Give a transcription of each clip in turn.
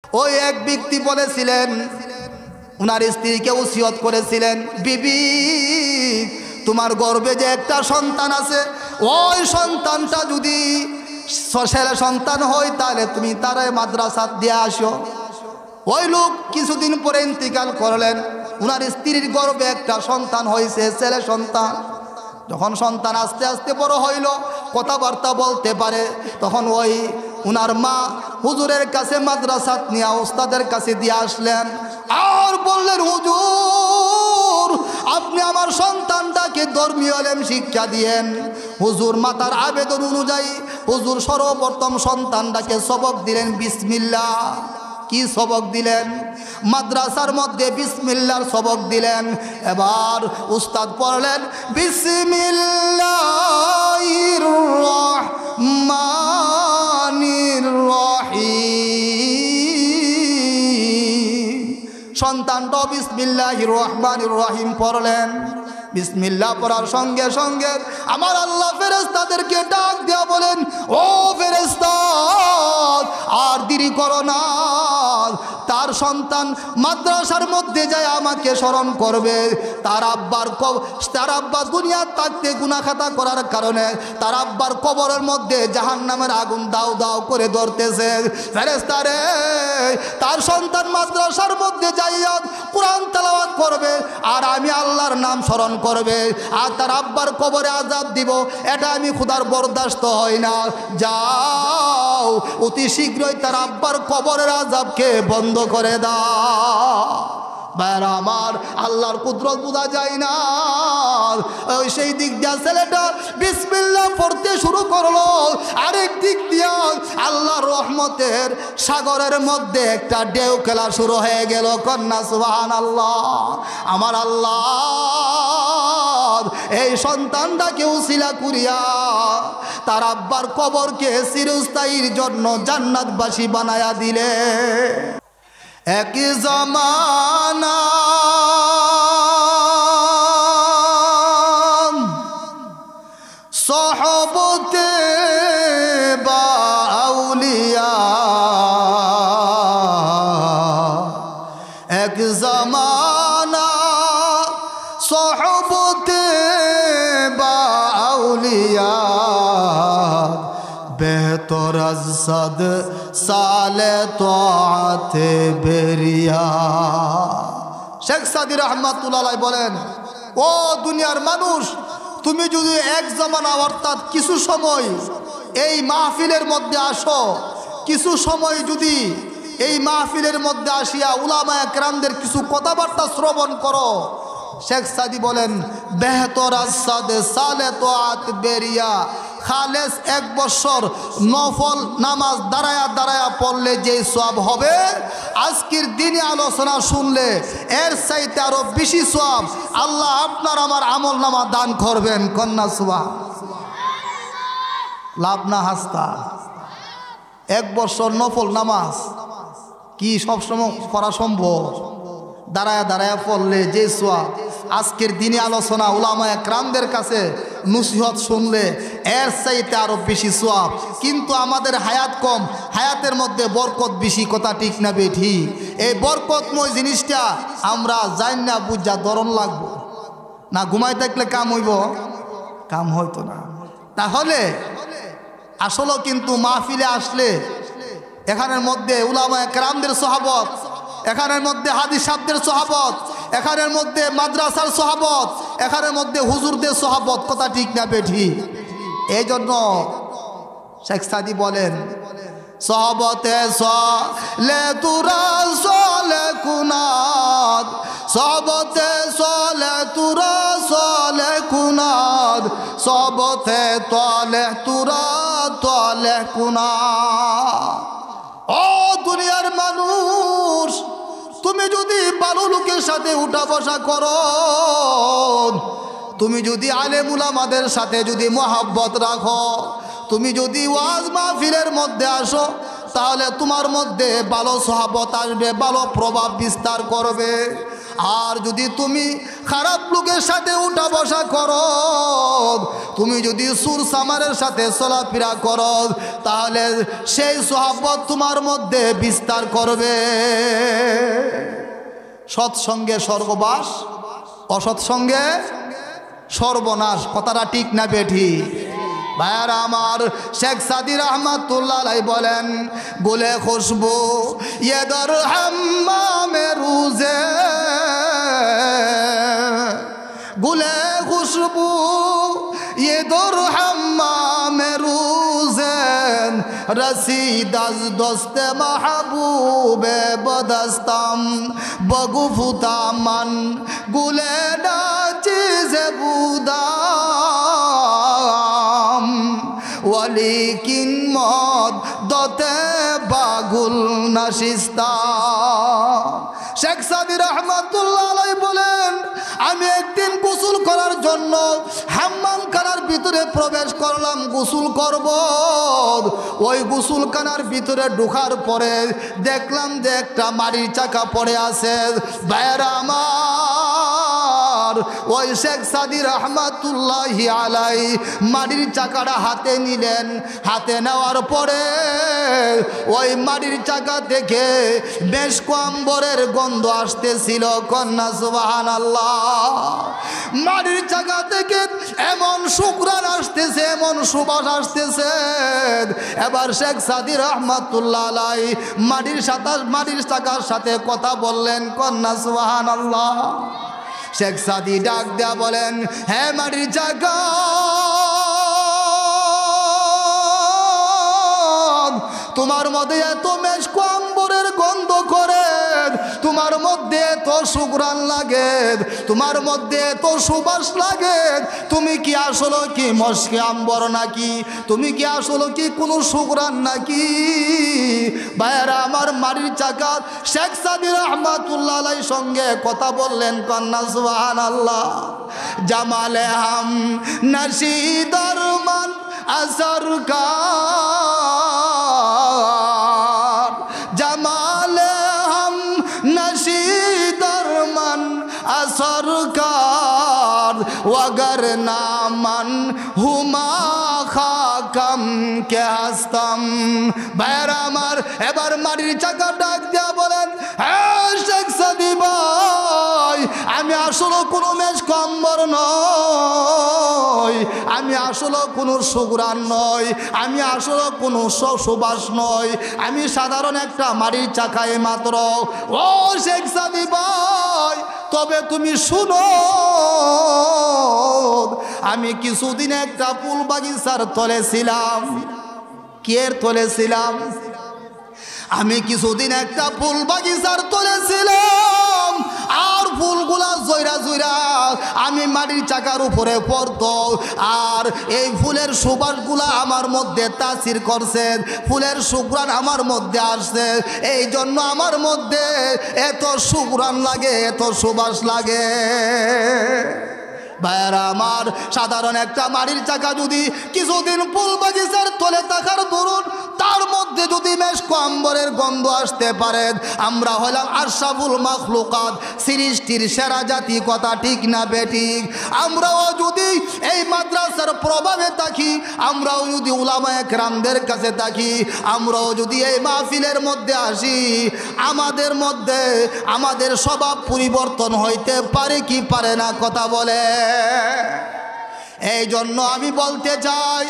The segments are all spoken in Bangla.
ওই এক ব্যক্তি বলেছিলেন, উনার স্ত্রীকে ওসিয়ত করেছিলেন, বিবি তোমার গর্ভে যে একটা সন্তান আছে, ওই সন্তানটা যদি ছেলে সন্তান হয় তাহলে তুমি তারে মাদ্রাসা দিয়ে আসো। ওই লোক কিছুদিন পরে ইন্তিকাল করলেন। উনার স্ত্রীর গর্ভে একটা সন্তান হয়েছে, ছেলে সন্তান। যখন সন্তান আস্তে আস্তে বড় হইল, কথাবার্তা বলতে পারে, তখন ওই উনার মা হুজুরের কাছে মাদ্রাসা নিয়ে ওস্তাদের কাছে দিয়ে আসলেন আর বললেন, হুজুর আপনি আমার সন্তানটাকে ধর্মীয় ইলম শিক্ষা দিয়েন। হুজুর মাতার আবেদন অনুযায়ী হুজুর সর্বপ্রথম সন্তানটাকে সবক দিলেন বিসমিল্লাহ। কি সবক দিলেন? মাদ্রাসার মধ্যে বিসমিল্লাহর সবক দিলেন। এবার উস্তাদ পড়লেন বিসমিল্লাহির রহমানির রহিম। সন্তানটা বিসমিল্লাহির রহমানির রহিম পড়লেন। বিসমিল্লাহ পড়ার সঙ্গে সঙ্গে আমার আল্লাহ ফেরেশতাদেরকে ডাক দিয়া বলেন, ও ফেরেশতা আর দেরি করো না, তার সন্তান মাদ্রাসার মধ্যে যায় আমাকে স্মরণ করবে। তার আব্বা দুনিয়ার থাকতে গুনাহ খাতা করার কারণে তার আব্বার কবরের মধ্যে জাহান্নামের আগুন দাও দাও করে ধরতেছে। ফেরেশতা রে, তার সন্তান মাদ্রাসার মধ্যে যাইয়া কোরআন তেলাওয়াত করবে আর আমি আল্লাহর নাম স্মরণ করবে, আর তার আব্বার কবরে আযাব দিব, এটা আমি খোদার বরদাস্ত হয় না। যাও অতি শীঘ্রই তার আব্বার কবরের আযাবকে বন্ধ করে দাও। ভাইরা আমার, আল্লাহর কুদরত বোঝা যায় না। ওই সেই দিক দিয়া ছেলেটা বিসমিল্লাহ পড়তে শুরু করলো, আরেক দিক দিয়া আল্লাহর রহমতের সাগরের মধ্যে একটা ঢেউ খেলা শুরু হয়ে গেল। কন্যা সুবহানাল্লাহ। আমার আল্লাহ এই সন্তানটাকে উসিলা করিয়া তার আব্বার কবরকে চিরস্থায়ীর জন্য জান্নাতবাসী বানায়া দিলে। এক জামানা সহবতে বাউলিয়া, এক জামানা সহবতে বাউলিয়া, বেহতর আজ সাদ সালে তোয়াতে বেরিয়া। শেখ সাদি রহমাতুল্লাহ আলাইহি বলেন, ও দুনিয়ার মানুষ, তুমি যদি এক জামানা অর্থাৎ কিছু সময় এই মাহফিলের মধ্যে আসো, কিছু সময় যদি এই মাহফিলের মধ্যে আসিয়া উলামায়ে কেরামদের কিছু কথাবার্তা শ্রবণ করো, শেখ সাদি বলেন বেহতর আজ সাদ সালে তোয়াত বেরিয়া, খালেস এক বছর নফল নামাজ দাঁড়ায়া দাঁড়ায়া পড়লে যে সওয়াব হবে, আজকের দিনে আলোচনা শুনলে এর চাইতে আরো বেশি সওয়াব আল্লাহ আপনার আমার আমল নামা দান করবেন। কন্যা সুবহানাল্লাহ। লাভ না হাস্তা। এক বছর নফল নামাজ কি সবসময় করা সম্ভব? দাঁড়ায়া দাঁড়ায়া পড়লে যে সওয়াব, আজকের দিনে আলোচনা উলামায়ে কেরামদের কাছে নসিহত শুনলে এর চাইতে আরো বেশি সওয়াব। কিন্তু আমাদের হায়াত কম, হায়াতের মধ্যে বরকত বেশি। কথা ঠিক না বেঠি? এই বরকতময় জিনিসটা আমরা জানি না, বুঝা দরণ লাগবো না। ঘুমাই থাকলে কাম হইব? কাম হইতো না। তাহলে আসলে কিন্তু মাহফিলে আসলে এখানের মধ্যে উলামায়ে কেরামদের সহাবত, এখানের মধ্যে হাদিস সাহেবদের সহাবত, এখানের মধ্যে মাদ্রাসার সহাবত, এখানের মধ্যে হুজুরদের সহাবত। কথা ঠিক না বেঠি? এই জন্য শেখ সাদি বলেন, সহবতে সলে তুরা সলে কুনাদ, সহবতে সলে তুরা সলে কুনাদ, সহবতে তলে তুরা তলে কুনাদ। ও দুনিয়ার মানুষ, তুমি যদি ভালো লোকের সাথে উঠা বসা করো, তুমি যদি আলেম উলামাদের সাথে যদি মহব্বত রাখো, তুমি যদি ওয়াজ মাহফিলের মধ্যে আসো, তাহলে তোমার মধ্যে ভালো সহাবত আসবে, ভালো প্রভাব বিস্তার করবে। আর যদি তুমি খারাপ লোকের সাথে উঠা বসা করো, তুমি যদি সুর সামারের সাথে চলাফেরা করো, তাহলে সেই সোহাবত তোমার মধ্যে বিস্তার করবে। সৎসঙ্গে স্বর্গবাস, অসৎসঙ্গে সর্বনাশ। কথাটা ঠিক না বেঠি? ভাইয়ারা আমার, শেখ সাদি রহমাতুল্লাহ আলাইহি বলেন, গুলে খুশবু ये दर हम्मामे रूज़े, गुले खुशबू ये दर हम्मामे रूज़े, रसीद az dost महबूबे बदस्तम बगुफुता मन गुले ना चीज़े बुदाम वलीकिन मौत दोते बागुल नशिस्ता। শেখ সাদি রহমাতুল্লাহ আলাইহি বলেন, আমি একদিন গোসল করার জন্য হাম্মামখানার ভিতরে প্রবেশ করলাম, গোসল করব। ওই গোসলখানার ভিতরে ঢোকার পরে দেখলাম যে একটা মাটির চাকা পড়ে আছে। ভাইয়েরা আমার, ওই শেখ সাদি রহমাতুল্লাহি আলাইহি মাটির চাকাটা হাতে নিলেন। হাতে নেওয়ার পরে ওই মাটির চাকা থেকে বেশ কম্বরের গন্ধ আসতেছিল। কন্যা সুবহানাল্লাহ। মাটির চাকা থেকে এমন সুঘ্রাণ আসতেছে, এমন সুবাস আসতেছে। এবার শেখ সাদি রহমাতুল্লাহ আলাইহি মাটির চাকার সাথে কথা বললেন। কন্যা সুবহানাল্লাহ। শেখ সাদি ডাক দেয়া বলেন, হ্যাঁ মাটির চাকা, তোমার মধ্যে এত মেশক আম্বরের গন্ধ করে, তোমার মধ্যে এত সুঘ্রাণ লাগে, তোমার মধ্যে এত সুবাস লাগে, তুমি কি আসলে কি মশকে আম্বর নাকি? তুমি কি আসলে কি কোনো সুঘ্রাণ নাকি? ভাইয়েরা আমার, মাটির চাকা শেখ সাদি রহমাতুল্লাহ আলাইহির সঙ্গে কথা বললেন। কন্যা সুবহানাল্লাহ। জামালে হাম নশীদর মান আসর কা, জামালে হাম নশীদর মান আসর কার, ওয়াগর নামান হুমা খাকাম কে হাসতাম। ভাইয়েরা আমার, এবার মাটির চাকা ডাক দেয়া বলেন, হ্যাঁ শেখ সাদি ভাই, আমি আসলে কোনো মেশক আম্বর নই, আমি আসলে কোনো সুঘ্রাণ নই, আমি আসলে কোনো সুবাস নই, আমি সাধারণ একটা মাটির চাকায় মাত্র। ও শেখ সাদি ভাই, তবে তুমি শুনো, আমি কিছুদিন একটা ফুল বাগিচার তলে ছিলাম। কিয়ের তলে ছিলাম? আমি কিছুদিন একটা ফুল বাগিচার তলে ছিলাম। আর ফুলগুলা জয়রা জয়রা আমি মাটির চাকার উপরে পড়তো। আর এই ফুলের সুবাসগুলা আমার মধ্যে তাসির করছে, ফুলের সুঘ্রাণ আমার মধ্যে আসছে। এই জন্য আমার মধ্যে এত সুঘ্রাণ লাগে, এত সুবাস লাগে। ভাইয়েরা আমার, সাধারণ একটা মাটির চাকা যদি কিছুদিন ফুল বাগিচার তলে থাকার দরুন তার মধ্যে যদি মেশক আম্বরের গন্ধ আসতে পারে, আমরা হলাম আশরাফুল মাখলুকাত, সৃষ্টির সেরা জাতি। কথা ঠিক না বেঠিক? আমরাও যদি এই মাদ্রাসার প্রভাবে থাকি, আমরাও যদি উলামায়ে কেরামদের কাছে থাকি, আমরাও যদি এই মাহফিলের মধ্যে আসি, আমাদের মধ্যে আমাদের স্বভাব পরিবর্তন হইতে পারে কি পারে না? কথা বলে। এই জন্য আমি বলতে চাই,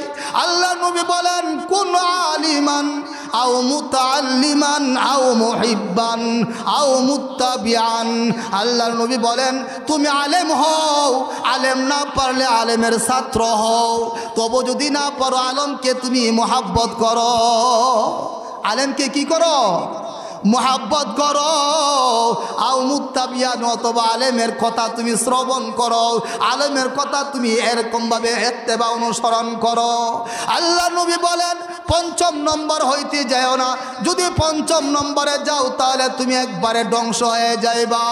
আল্লাহ নবী বলেন, কুন আলিমান আও মুতাআল্লিমান আও মুহিব্বান আও মুত্তাবিআন। আল্লাহ নবী বলেন, তুমি আলেম হও, আলেম না পারলে আলেমের ছাত্র হও, তবু যদি না পারো আলেমকে তুমি মুহাব্বত করো। আলেমকে কি করো? মুহাব্বত করো। আও মুত্তাবিয়ান, অথবা আলেমের কথা তুমি শ্রবণ করো, আলেমের কথা তুমি এরকমভাবে ইত্তেবা অনুসরণ করো। আল্লাহ নবী বলেন, পঞ্চম নম্বর হইতে যাও না, যদি পঞ্চম নম্বরে যাও তাহলে তুমি একবারে ধ্বংস হয়ে যাইবা।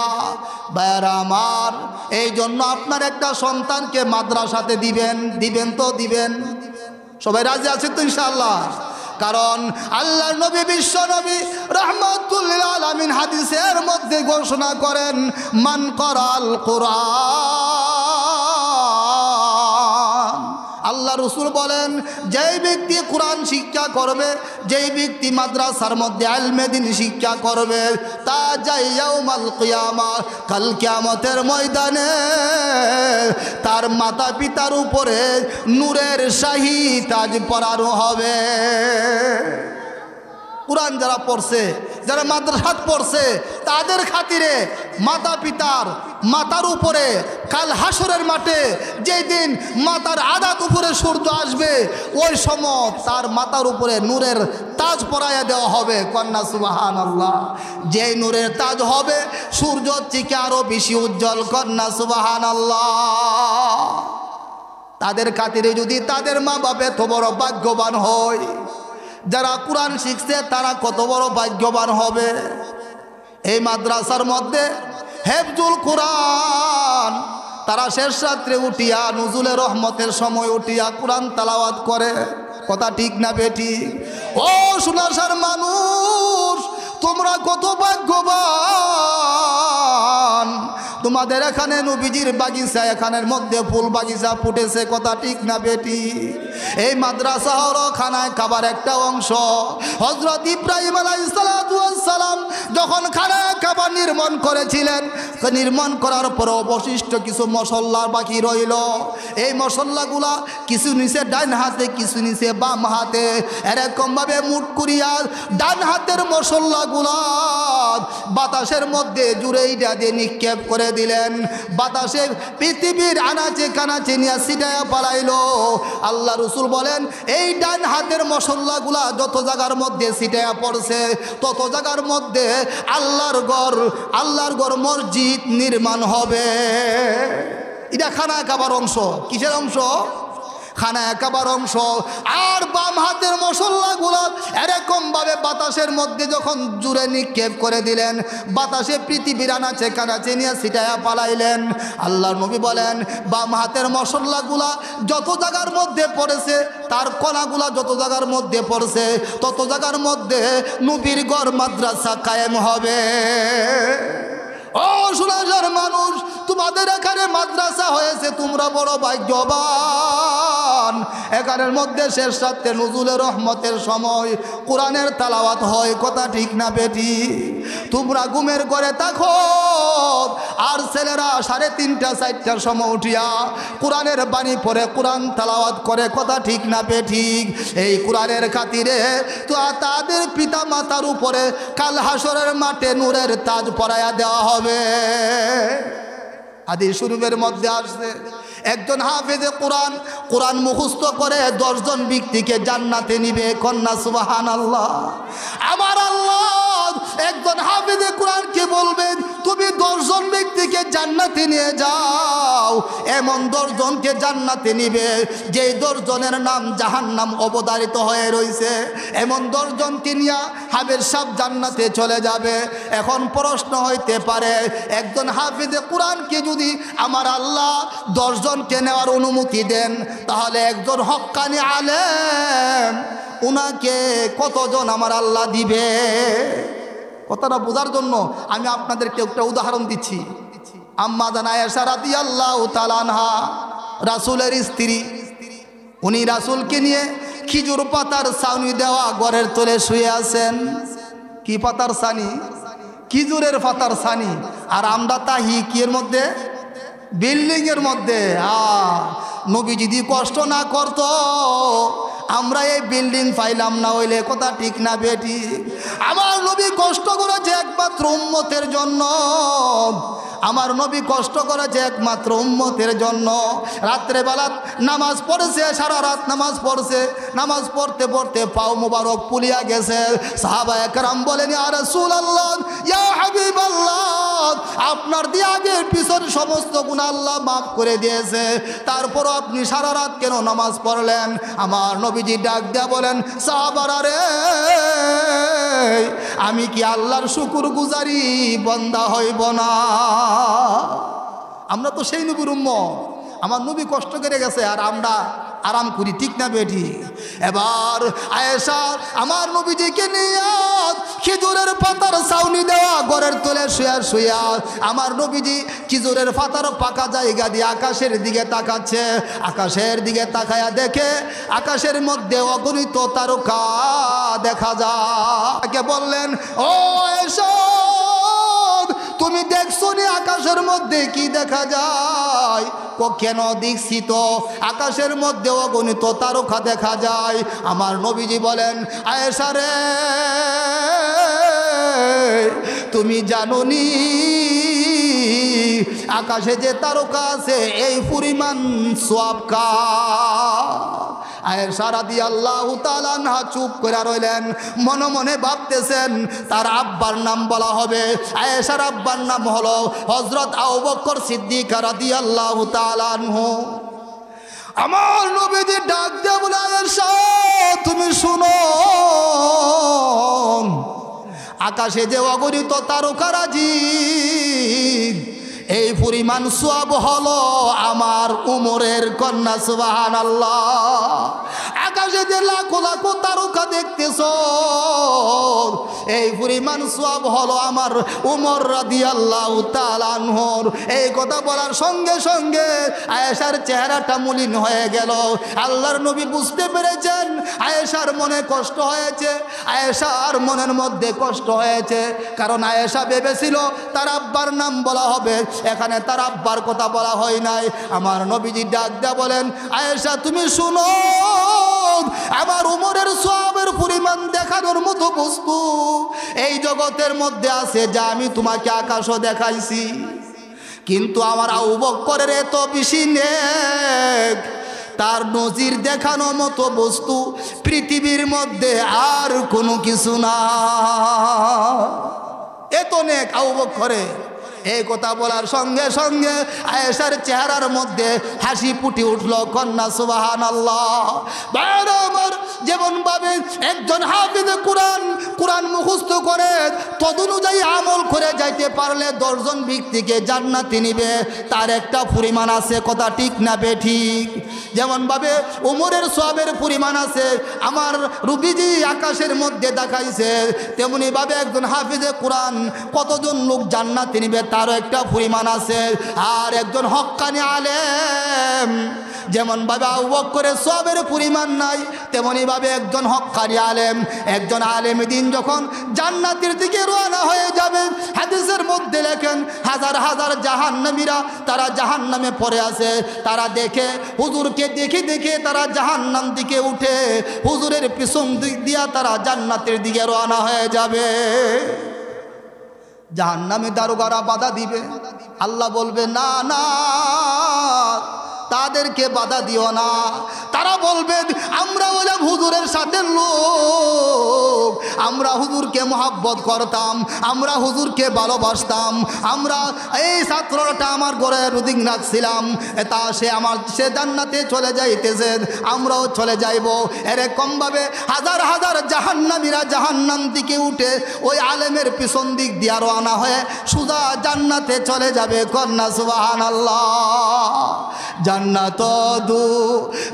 ভাইয়েরা আমার, এই জন্য আপনার একটা সন্তানকে মাদ্রাসাতে দিবেন তো দিবেন। সবাই রাজি আছেন তো ইনশাআল্লাহ? কারণ আল্লাহর নবী, বিশ্ব নবী রাহমাতুল লিল আলামিন আলামিন হাদিসের মধ্যে ঘোষণা করেন, মান করাল কোরআন, আল্লাহ রসুল বলেন যেই ব্যক্তি কোরআন শিক্ষা করবে, যেই ব্যক্তি মাদ্রাসার মধ্যে ইলমে দ্বীন শিক্ষা করবে, তা যায় ইয়াউমাল কিয়ামা, কাল কিয়ামতের ময়দানে তার মাতা পিতার উপরে নূরের শাহী তাজ পরানো হবে। কোরআন যারা পড়ছে, যারা মাদ্রাসাত পড়ছে, তাদের খাতিরে মাতা পিতার মাথার উপরে কাল হাসরের মাঠে যেই দিন মাতার আদাত উপরে সূর্য আসবে, ওই সময় তার মাথার উপরে নূরের তাজ পরাইয়া দেওয়া হবে। কন্যা সুবহানাল্লাহ। যেই নূরের তাজ হবে সূর্য থেকে আরো বেশি উজ্জ্বল। কন্যা সুবহানাল্লাহ। তাদের খাতিরে যদি তাদের মা বাপ এত বড় ভাগ্যবান হয়, যারা কোরআন শিখছে তারা কত বড় ভাগ্যবান হবে। এই মাদ্রাসার মধ্যে হেফজুল কোরআন তারা শেষ রাত্রে উঠিয়া নুজুলে রহমতের সময় উঠিয়া কোরআন তেলাওয়াত করে। কথা ঠিক না বেটি? ও সুনাসার মানুষ, তোমরা কত ভাগ্যবান, তোমাদের এখানে নবীজির বাগিচা, এখানের মধ্যে ফুল বাগিচা ফুটেছে। কথা ঠিক না বেটি? এই মাদ্রাসা হলো খানায় খাবার একটা অংশ। হযরত ইব্রাহিম আলাইহিস সালাম যখন খানায় খাবার নির্মাণ করেছিলেন, নির্মাণ করার পর অবশিষ্ট কিছু মশলা বাকি রইল। এই মশলাগুলা কিছু নিচে ডান হাতে, কিছু নিচে বাম হাতে, এরকমভাবে মুঠ করিয়া ডান হাতের মশলাগুলা বাতাসের মধ্যে জুড়েই দিয়ে নিক্ষেপ করে দিলেন। বাতাসে পৃথিবীর আনাচে কানাচে নিয়ে ছিটাইয়া পালাইল। আল্লাহ রসুল বলেন, এই ডান হাতের মশলাগুলা যত জায়গার মধ্যে ছিটাইয়া পড়ছে, তত জায়গার মধ্যে আল্লাহর ঘর মসজিদ নির্মাণ হবে। এটা খানা খাবার অংশ। কিসের অংশ? খানা একাবার অংশ। আর বাম হাতের মশলাগুলো এরকম ভাবে বাতাসের মধ্যে যখন জুড়ে নিক্ষেপ করে দিলেন, বাতাসে পৃথিবীর আনাচে কানাচে নিয়ে ছিটাইয়া পালাইলেন। আল্লাহর নবী বলেন, বাম হাতের মশলাগুলা যত জায়গার মধ্যে পড়েছে, তার কণাগুলা যত জায়গার মধ্যে পড়ছে, তত জায়গার মধ্যে নবীর ঘর মাদ্রাসা কায়েম হবে। ও সুনাজার মানুষ, তোমাদের এখানে মাদ্রাসা হয়েছে, তোমরা বড় ভাগ্যবান। এখানের মধ্যে শেষ রাত্রে নুজুলে রহমতের সময় কোরআনের তেলাওয়াত হয়। কথা ঠিক না বেটি? তোমরা ঘুমের ঘরে থাকো, আর ছেলেরা 3:30 4টার সময় উঠিয়া কোরআনের বাণী পড়ে কোরআন তেলাওয়াত করে। কথা ঠিক না বেটি? এই কোরআনের খাতিরে তো তাদের পিতা মাতার উপরে কাল হাসরের মাঠে নূরের তাজ পরাইয়া দেওয়া হবে। হাদিস শরীফের মধ্যে আসছে, একজন হাফেজে কোরআন মুখস্থ করে 10 জন ব্যক্তিকে জান্নাতে নিবে। কন্যা সুবহানাল্লাহ। আমার আল্লাহ একজন হাফেজে কোরআনকে বলবেন, তুমি 10 জন ব্যক্তিকে জান্নাতে নিয়ে যাও। এমন 10 জনকে জান্নাতে নিবে যেই 10 জনের নাম জাহান্নাম অবধারিত হয়ে রয়েছে। এমন 10 জনকে নিয়ে হাফেজ সাহেব জান্নাতে চলে যাবে। এখন প্রশ্ন হইতে পারে, একজন হাফেজে কোরআনকে যদি আমার আল্লাহ 10 জনকে নেওয়ার অনুমতি দেন, তাহলে একজন হক্কানি আলেম উনাকে কতজন আমার আল্লাহ দিবে? কথাটা বোঝার জন্য আমি আপনাদেরকে একটা উদাহরণ দিচ্ছি। আম্মা জান আয়েশা রাদিয়াল্লাহু তাআলা আনহা, রাসূলের স্ত্রী, উনি রাসূলকে নিয়ে খেজুর পাতার ছাউনি দেওয়া ঘরের তলে শুয়ে আছেন। কি পাতার ছানি? খেজুরের পাতার ছানি। আর আমরা তাহি কি এর মধ্যে? বিল্ডিং এর মধ্যে। নবী যদি কষ্ট না করত, আমরা এই বিল্ডিং পাইলাম না। হইলে কথা ঠিক না বেটি? আমার নবী কষ্ট করেছে একমাত্র উম্মতের জন্য। আমার নবী কষ্ট করেছে একমাত্র উম্মতের জন্য। রাত্রেবেলা নামাজ পড়েছে, সারা রাত নামাজ পড়ছে। নামাজ পড়তে পড়তে পাও মুবারক পুলিয়া গেছে। সাহাবায়ে কেরাম বলেন, ইয়া রাসূলুল্লাহ, ইয়া হাবিবাল্লাহ, আপনার দিয়ে আগের পিছন সমস্ত গুনাহ আল্লাহ মাফ করে দিয়েছে, তারপরও আপনি সারা রাত কেন নামাজ পড়লেন? আমার নবীজি ডাক দেয়া বলেন, সাহাবারা রে, আমি কি আল্লাহর শুকরগুজারি বান্দা হইব না? আমরা তো সেই নবীর উম্মত। আমার নবী কষ্ট করে গেছে আর আমরা আরাম করি। ঠিক না বেটি? এবার আয়েশা আমার নবীজিকে নিয়ে খেজুরের পাতার ছাউনি দেওয়া ঘরের তলে শুয়া শুয়া আমার নবীজি খেজুরের পাতার পাকা জায়গা দিয়ে আকাশের দিকে তাকাচ্ছে। আকাশের দিকে তাকায়া দেখে আকাশের মধ্যে অগণিত তারকা দেখা যায়। বললেন, ও এসব তুমি দেখছো নি আকাশের মধ্যে কি দেখা যায়? কেন দেখছি তো, আকাশের মধ্যে অগণিত তারকা দেখা যায়। আমার নবীজি বলেন, আয়েশা রে তুমি জানো নি আকাশে যে তারকা আছে এই পরিমাণ সওয়াব কার? আয়েশা রাদিয়াল্লাহু তাআলা আনহা চুপ করে রইলেন, মনে মনে ভাবতেছেন তার আব্বার নাম বলা হবে। আয়েশার আব্বার নাম হলো হযরত আবু বকর সিদ্দিক রাদিয়াল্লাহু তাআলা আনহু। আমার নবীজি ডাক দিয়ে বলে, আয়েশা তুমি শুনো, আকাশে যে অগণিত তারকারাজি এই পরিমাণ সওয়াব হলো আমার উমরের কন্যা। সুবহানাল্লাহ। আকাশে যে লাখো লাখো তারকা দেখতেছো এই পরিমাণ সওয়াব হলো আমার উমর রাদিয়াল্লাহু তাআলা আনহুর। এই কথা বলার সঙ্গে সঙ্গে আয়েশার চেহারাটা মলিন হয়ে গেল। আল্লাহর নবী বুঝতে পেরেছেন আয়েশার মনে কষ্ট হয়েছে, আয়েশার মনের মধ্যে কষ্ট হয়েছে। কারণ আয়েশা ভেবেছিল তার আব্বার নাম বলা হবে, এখানে তার আব্বার কথা বলা হয় নাই। আমার নবীজি ডাক দিয়া বলেন, আয়েশা তুমি শুনো, আমার উমরের সওয়াবের পরিমাণ দেখানোর মতো বস্তু এই জগতের মধ্যে আছে যা আমি তোমাকে আকাশও দেখাইছি, কিন্তু আমার আবু বকরের এত বেশি নেক, তার নজির দেখানোর মতো বস্তু পৃথিবীর মধ্যে আর কোনো কিছু না। এত নেক আবু বকরের। এই কথা বলার সঙ্গে সঙ্গে আয়েশার চেহারার মধ্যে হাসি ফুটে উঠল। কন্যা সুবহানাল্লাহ। বারবার যেমন ভাবে একজন হাফিজ কোরআন মুখস্থ করে তদনুযায়ী আমল করে যাইতে পারলে 10 জন ব্যক্তিকে জান্নাতে নিবে, তার একটা পরিমাণ আছে। কথা ঠিক না বেঠিক? যেমন ভাবে উমরের সওয়াবের পরিমাণ আছে আমার রুবিজি আকাশের মধ্যে দেখাইছে, তেমনি ভাবে একজন হাফিজে কোরআন কতজন লোক জান্নাতে নিবে তারও একটা পরিমাণ আছে। আর একজন হক্কানি আলেম যেমন ভাবে আবু বকরের সওয়াবের পরিমাণ নাই, তেমনি ভাবে একজন হক্কানি আলেম, একজন আলেম দিন যখন জান্নাতের দিকে রওনা হয়ে যাবে, হাদিসের মধ্যে লেখেন হাজার হাজার জাহান্নামীরা তারা জাহান্নামে পড়ে আছে, তারা দেখে হুজুরকে দেখে দেখে তারা জাহান্নাম দিকে উঠে হুজুরের পিছন দিক দিয়া তারা জান্নাতের দিকে রওনা হয়ে যাবে। জাহান্নামে দারোগারা বাধা দিবে, আল্লাহ বলবে না না তাদেরকে বাধা দিও না। তারা বলবে আমরা হলাম হুজুরের সাথে লোক, আমরা হুজুরকে মহব্বত করতাম, আমরা হুজুরকে ভালোবাসতাম, আমরা এই ছাত্রটা আমার ঘরে রুদিন রাখছিলাম, তা সে জান্নাতে চলে যাইতেছে, আমরাও চলে যাইব। এরকমভাবে হাজার হাজার জাহান্নামীরা জাহান্নাম দিকে উঠে ওই আলেমের পিছন দিক দিয়া রওনা হয়ে সুজা জান্নাতে চলে যাবে। কন্যা সুবহানাল্লাহ। जन्नत दो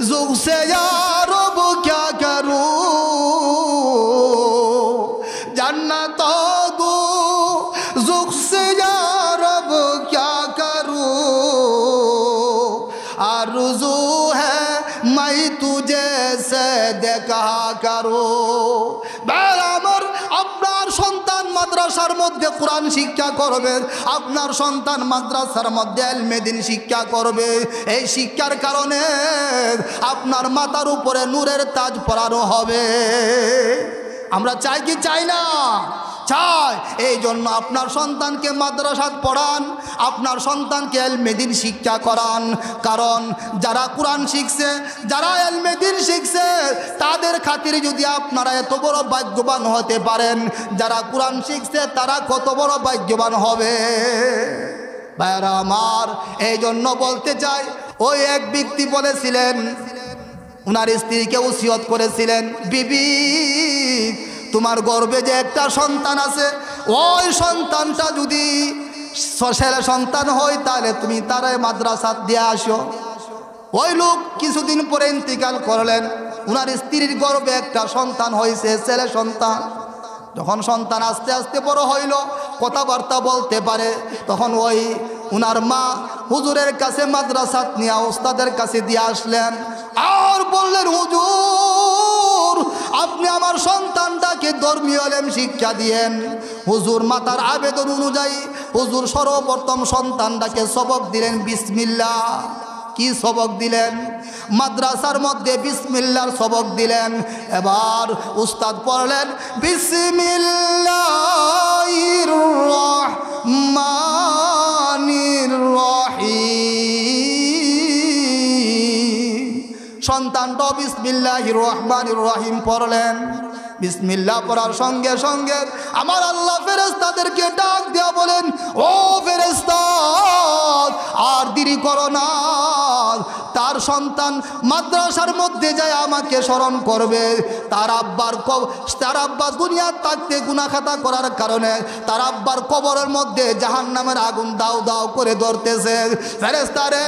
जुग से यार वो क्या करूं, जन्नत दो जुग से यार वो क्या करूं, आरज़ू है मैं तुझे से देखा करूं। बेरामर আপনার সন্তান মাদ্রাসার মধ্যে কোরআন শিক্ষা করবে, আপনার সন্তান মাদ্রাসার মধ্যে ইলমে দ্বীন শিক্ষা করবে। এই শিক্ষার কারণে আপনার মাথার উপরে নূরের তাজ পরানো হবে। আমরা চাই কি চাই না? চাই। এই জন্য আপনার সন্তানকে মাদ্রাসাত পড়ান, আপনার সন্তানকে ইলমে দ্বীন শিক্ষা করান। কারণ যারা কোরআন শিখছে, যারা ইলমে দ্বীন শিখছে, তাদের খাতিরে যদি আপনারা এত বড় ভাগ্যবান হতে পারেন, যারা কোরআন শিখছে তারা কত বড় ভাগ্যবান হবে। ভাইরা আমার, এই জন্য বলতে চাই, ওই এক ব্যক্তি বলেছিলেন, উনার স্ত্রীকে ওসিয়ত করেছিলেন, বিবি তোমার গর্ভে যে একটা সন্তান আছে, ওই সন্তানটা যদি ছেলে সন্তান হয় তাহলে তুমি তার মাদ্রাসাত দিয়ে আসো। ওই লোক কিছুদিন পরে ইন্তিকাল করলেন। উনার স্ত্রীর গর্ভে একটা সন্তান হয়েছে, ছেলে সন্তান। যখন সন্তান আস্তে আস্তে বড় হইল, কথাবার্তা বলতে পারে, তখন ওই উনার মা হুজুরের কাছে মাদ্রাসাত নিয়ে উস্তাদের কাছে দিয়ে আসলেন আর বললেন, হুজুর আপনি আমার সন্তানটাকে ধর্মীয় ইলম শিক্ষা দিয়েন। হুজুর মাতার আবেদন অনুযায়ী হুজুর সর্বপ্রথম সন্তানটাকে সবক দিলেন বিসমিল্লাহ। কি সবক দিলেন? মাদ্রাসার মধ্যে বিসমিল্লাহর সবক দিলেন। এবার উস্তাদ পড়লেন বিসমিল্লাহির রহমানির রহিম। সন্তানটা বিসমিল্লাহির রহমানির রহিম পড়লেন। বিসমিল্লাহ পড়ার সঙ্গে সঙ্গে আমার আল্লাহ ফেরেশতাদেরকে ডাক দিয়া বলেন, ও ফেরেশতা আর দেরি করো না, তার সন্তান মাদ্রাসার মধ্যে যায় আমাকে স্মরণ করবে। তার আব্বা দুনিয়ার থাকতে গুনাহ খাতা করার কারণে তার আব্বার কবরের মধ্যে জাহান্নামের আগুন দাও দাও করে ধরতেছে। ফেরেশতা রে,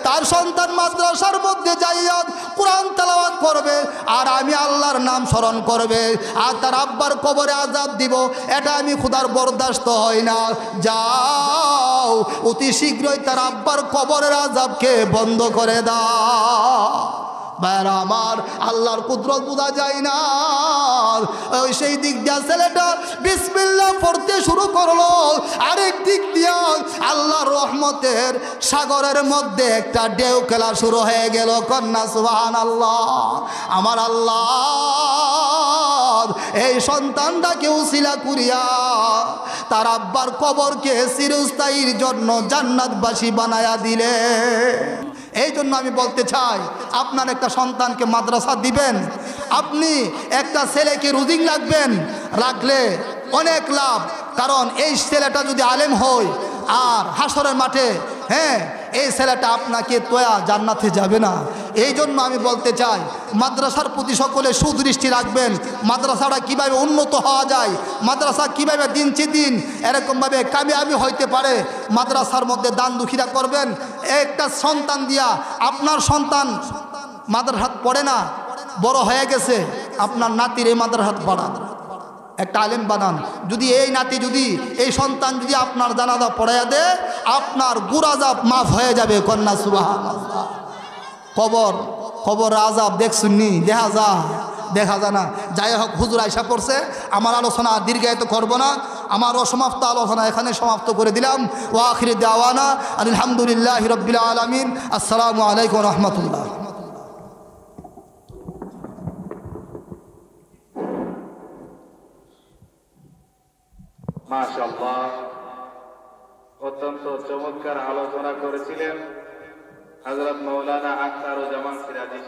তার সন্তান মাদ্রাসার মধ্যে যাইয়া কোরআন তেলাওয়াত করবে আর আমি আল্লাহর নাম স্মরণ করবে আর তার আব্বার কবরে আযাব দিব, এটা আমি খোদার বরদাস্ত হয় না। যাও অতি শীঘ্রই তার আব্বার কবরের আযাবকে বন্ধ করে দাও। ভাইরা আমার, আল্লাহর কুদরত বোঝা যায় না। ওই সেই দিক দিয়া ছেলেটা বিসমিল্লাহ পড়তে শুরু করলো, আরেক দিক দিয়া আল্লাহর রহমতের সাগরের মধ্যে একটা ঢেউ খেলা শুরু হয়ে গেল। কন্যা সুবহানাল্লাহ। আমার আল্লাহ এই সন্তানটাকে উসিলা করিয়া তার আব্বার কবরকে চিরস্থায়ীর জন্য জান্নাতবাসী বানায়া দিলে। এই জন্য আমি বলতে চাই, আপনার একটা সন্তানকে মাদ্রাসা দিবেন, আপনি একটা ছেলেকে রুজিং রাখলে অনেক লাভ। কারণ এই ছেলেটা যদি আলেম হয় আর হাসরের মাঠে এই ছেলেটা আপনাকে তোয়া জান্নাতে যাবে না। এই জন্য আমি বলতে চাই, মাদ্রাসার প্রতি সকলে সুদৃষ্টি রাখবেন। মাদ্রাসাটা কিভাবে উন্নত হওয়া যায়, মাদ্রাসা কিভাবে দিন দিন এরকমভাবে কামিয়াবি হইতে পারে, মাদ্রাসার মধ্যে দান দুঃখীরা করবেন। একটা সন্তান দিয়া, আপনার সন্তান মাদ্রাসাত পড়ে না, বড় হয়ে গেছে, আপনার নাতির এই মাদ্রাসাত পড়ান, একটা আলেম বানান। যদি এই নাতি এই সন্তান যদি আপনার জানাজা পড়াইয়া দেয়, আপনার গুরাজাব মাফ হয়ে যাবে। কন্যা সুবহানাল্লাহ। কবর আযাব দেখছুননি? দেখা যায় না। যাই হোক, হুজুর আয়সা পড়ছে, আমার আলোচনা দীর্ঘায়িত করব না, আমার অসমাপ্ত আলোচনা এখানে সমাপ্ত করে দিলাম। ওয়া আখিরু দাওয়ানা আলহামদুলিল্লাহি রাব্বিল আলামিন। আসসালামু আলাইকুম ওয়া রাহমাতুল্লাহ। মাশাআল্লাহ, অত্যন্ত চমৎকার আলোচনা করেছিলেন হযরত মাওলানা আখতারুজ্জামান সিরাজি।